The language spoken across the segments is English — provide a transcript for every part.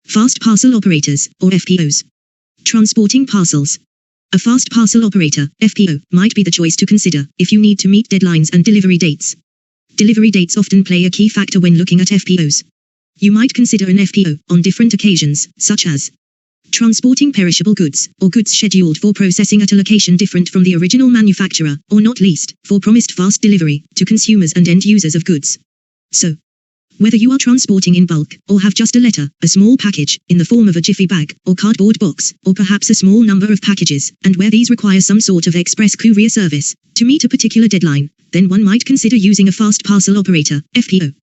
Fast parcel operators, or FPOs. Transporting parcels. A fast parcel operator, FPO, might be the choice to consider if you need to meet deadlines and delivery dates. Delivery dates often play a key factor when looking at FPOs. You might consider an FPO on different occasions, such as transporting perishable goods, or goods scheduled for processing at a location different from the original manufacturer, or not least, for promised fast delivery to consumers and end users of goods. So, whether you are transporting in bulk, or have just a letter, a small package, in the form of a jiffy bag, or cardboard box, or perhaps a small number of packages, and where these require some sort of express courier service to meet a particular deadline, then one might consider using a fast parcel operator, FPO.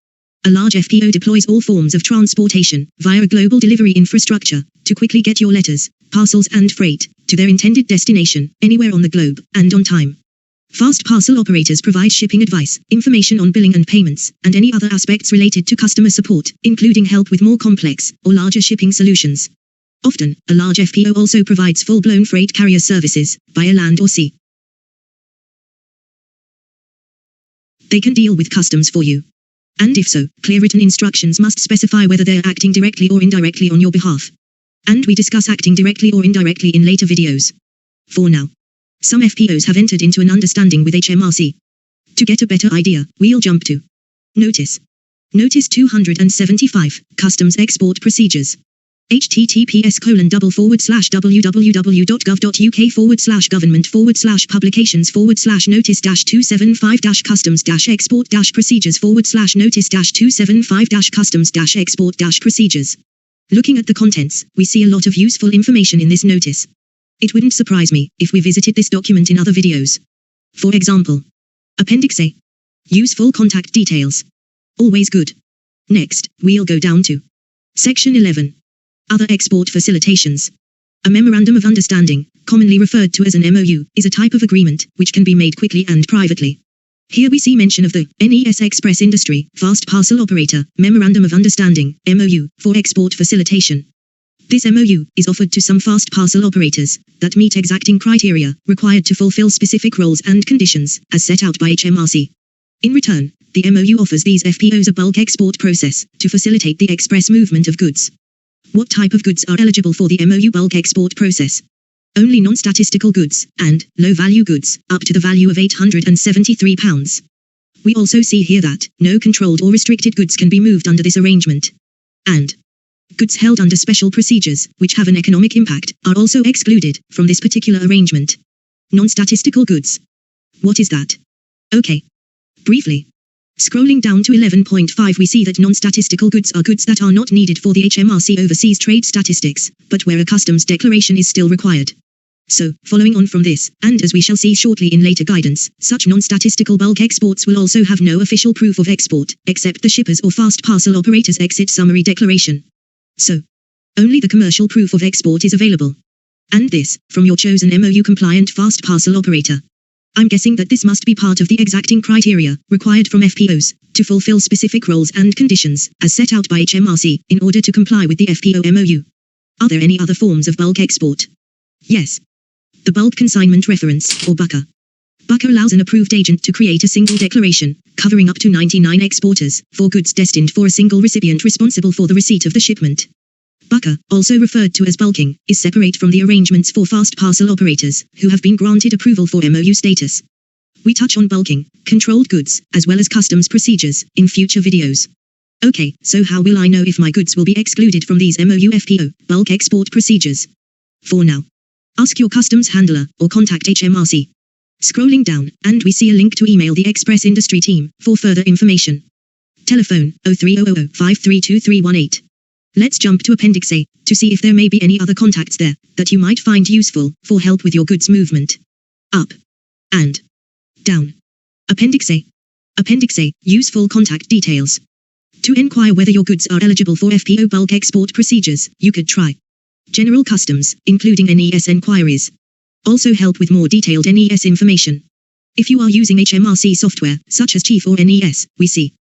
A large FPO deploys all forms of transportation, via a global delivery infrastructure, to quickly get your letters, parcels and freight, to their intended destination, anywhere on the globe, and on time. Fast parcel operators provide shipping advice, information on billing and payments, and any other aspects related to customer support, including help with more complex, or larger shipping solutions. Often, a large FPO also provides full-blown freight carrier services, via land or sea. They can deal with customs for you. And if so, clear written instructions must specify whether they are acting directly or indirectly on your behalf. And we discuss acting directly or indirectly in later videos. For now, some FPOs have entered into an understanding with HMRC. To get a better idea, we'll jump to Notice. Notice 275, Customs Export Procedures. https://www.gov.uk/government/notice-275-customs-export-procedures. Looking at the contents, we see a lot of useful information in this notice. It wouldn't surprise me if we visited this document in other videos. For example, Appendix A. Useful contact details. Always good. Next, we'll go down to Section 11. Other export facilitations. A Memorandum of Understanding, commonly referred to as an MOU, is a type of agreement which can be made quickly and privately. Here we see mention of the NES Express Industry Fast Parcel Operator Memorandum of Understanding, MOU, for export facilitation. This MOU is offered to some fast parcel operators that meet exacting criteria required to fulfill specific roles and conditions as set out by HMRC. In return, the MOU offers these FPOs a bulk export process to facilitate the express movement of goods. What type of goods are eligible for the MOU bulk export process? Only non-statistical goods and low-value goods up to the value of £873. We also see here that no controlled or restricted goods can be moved under this arrangement. And goods held under special procedures, which have an economic impact, are also excluded from this particular arrangement. Non-statistical goods. What is that? Okay. Briefly. Scrolling down to 11.5 we see that non-statistical goods are goods that are not needed for the HMRC overseas trade statistics, but where a customs declaration is still required. So, following on from this, and as we shall see shortly in later guidance, such non-statistical bulk exports will also have no official proof of export, except the shipper's or fast parcel operator's exit summary declaration. So, only the commercial proof of export is available. And this, from your chosen MOU-compliant fast parcel operator. I'm guessing that this must be part of the exacting criteria required from FPOs to fulfill specific roles and conditions as set out by HMRC in order to comply with the FPO MOU. Are there any other forms of bulk export? Yes. The Bulk Consignment Reference, or BUCA. BUCA allows an approved agent to create a single declaration, covering up to 99 exporters, for goods destined for a single recipient responsible for the receipt of the shipment. BUCA, also referred to as bulking, is separate from the arrangements for fast parcel operators, who have been granted approval for MOU status. We touch on bulking, controlled goods, as well as customs procedures, in future videos. Okay, so how will I know if my goods will be excluded from these MOU FPO, bulk export procedures? For now, ask your customs handler, or contact HMRC. Scrolling down, and we see a link to email the Express Industry team, for further information. Telephone, 03000 532318. Let's jump to Appendix A, to see if there may be any other contacts there, that you might find useful, for help with your goods movement. Up. And down. Appendix A. Appendix A, useful contact details. To inquire whether your goods are eligible for FPO bulk export procedures, you could try General Customs, including NES enquiries. Also help with more detailed NES information. If you are using HMRC software, such as Chief or NES, we see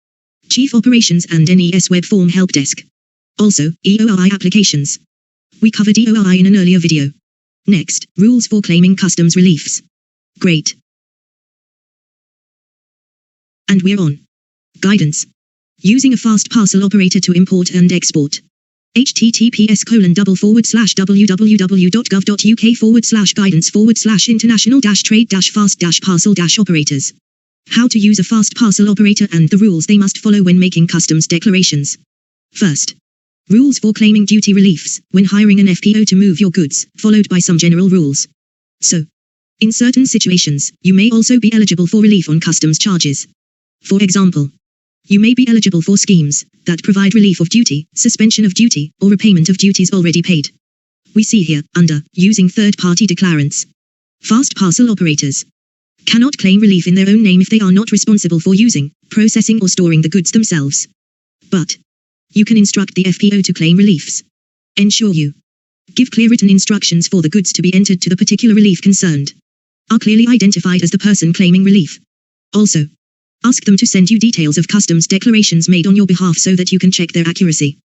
Chief Operations and NES Web Form Help Desk. Also, EORI applications. We covered EORI in an earlier video. Next, rules for claiming customs reliefs. Great. And we're on Guidance. Using a fast parcel operator to import and export. https://www.gov.uk/guidance/international-trade-fast-parcel-operator. How to use a fast parcel operator and the rules they must follow when making customs declarations. First, rules for claiming duty reliefs when hiring an FPO to move your goods, followed by some general rules. So, in certain situations, you may also be eligible for relief on customs charges. For example, you may be eligible for schemes that provide relief of duty, suspension of duty, or repayment of duties already paid. We see here, under using third-party declarants. Fast parcel operators cannot claim relief in their own name if they are not responsible for using, processing or storing the goods themselves. But you can instruct the FPO to claim reliefs. Ensure you give clear written instructions for the goods to be entered to the particular relief concerned are clearly identified as the person claiming relief. Also, ask them to send you details of customs declarations made on your behalf so that you can check their accuracy.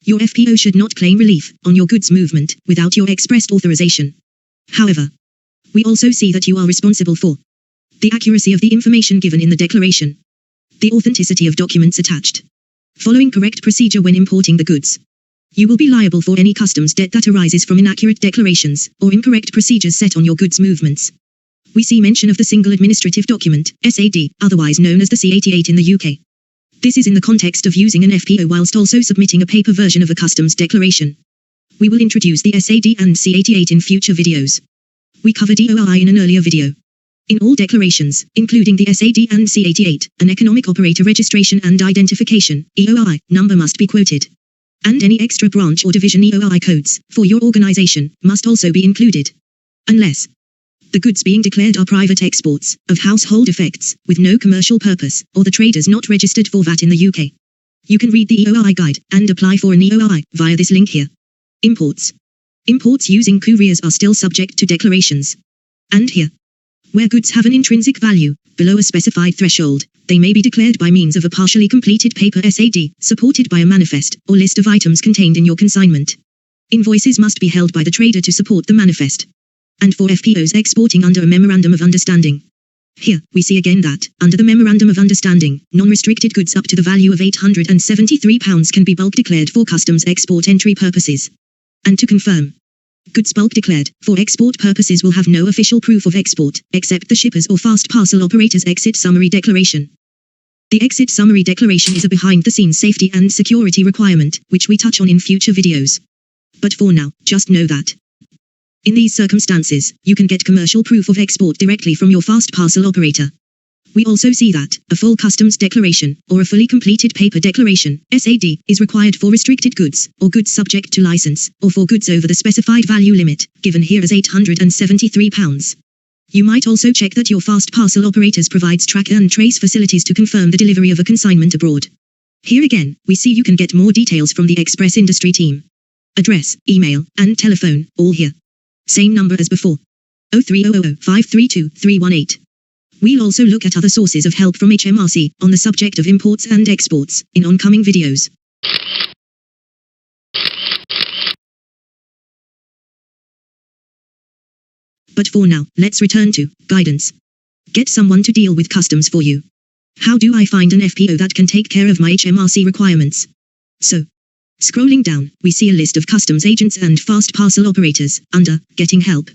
Your FPO should not claim relief on your goods movement without your expressed authorization. However, we also see that you are responsible for the accuracy of the information given in the declaration, the authenticity of documents attached, following correct procedure when importing the goods. You will be liable for any customs debt that arises from inaccurate declarations or incorrect procedures set on your goods movements. We see mention of the Single Administrative Document, SAD, otherwise known as the C88 in the UK. This is in the context of using an FPO whilst also submitting a paper version of a customs declaration. We will introduce the SAD and C88 in future videos. We covered EOI in an earlier video. In all declarations, including the SAD and C88, an economic operator registration and identification, EOI, number must be quoted. And any extra branch or division EOI codes, for your organization, must also be included. Unless the goods being declared are private exports, of household effects, with no commercial purpose, or the traders not registered for VAT in the UK. You can read the EOI guide, and apply for an EOI, via this link here. Imports. Imports using couriers are still subject to declarations. And here, where goods have an intrinsic value, below a specified threshold, they may be declared by means of a partially completed paper SAD, supported by a manifest, or list of items contained in your consignment. Invoices must be held by the trader to support the manifest. And for FPOs exporting under a Memorandum of Understanding. Here, we see again that, under the Memorandum of Understanding, non-restricted goods up to the value of £873 can be bulk declared for customs export entry purposes. And to confirm, goods bulk declared for export purposes will have no official proof of export, except the shipper's or fast parcel operator's exit summary declaration. The exit summary declaration is a behind-the-scenes safety and security requirement, which we touch on in future videos. But for now, just know that in these circumstances, you can get commercial proof of export directly from your fast parcel operator. We also see that a full customs declaration, or a fully completed paper declaration, SAD, is required for restricted goods, or goods subject to license, or for goods over the specified value limit, given here as £873. You might also check that your fast parcel operators provides track and trace facilities to confirm the delivery of a consignment abroad. Here again, we see you can get more details from the Express Industry team. Address, email, and telephone, all here. Same number as before. 0300 532 318. We'll also look at other sources of help from HMRC on the subject of imports and exports in oncoming videos. But for now, let's return to guidance. Get someone to deal with customs for you. How do I find an FPO that can take care of my HMRC requirements? So, scrolling down, we see a list of customs agents and fast parcel operators under Getting Help.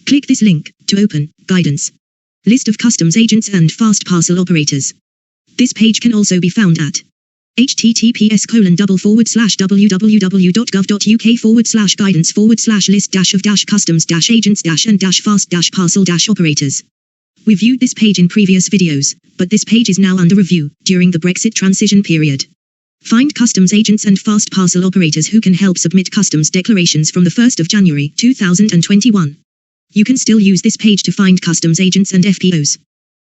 Click this link to open Guidance. List of customs agents and fast parcel operators. This page can also be found at https://www.gov.uk/guidance/list-of-customs-agents-and-fast-parcel-operators. We viewed this page in previous videos, but this page is now under review during the Brexit transition period. Find customs agents and fast parcel operators who can help submit customs declarations from the 1st of January 2021. You can still use this page to find customs agents and FPOs.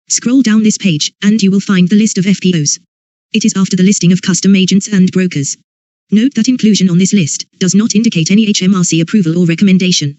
Scroll down this page, and you will find the list of FPOs. It is after the listing of custom agents and brokers. Note that inclusion on this list does not indicate any HMRC approval or recommendation.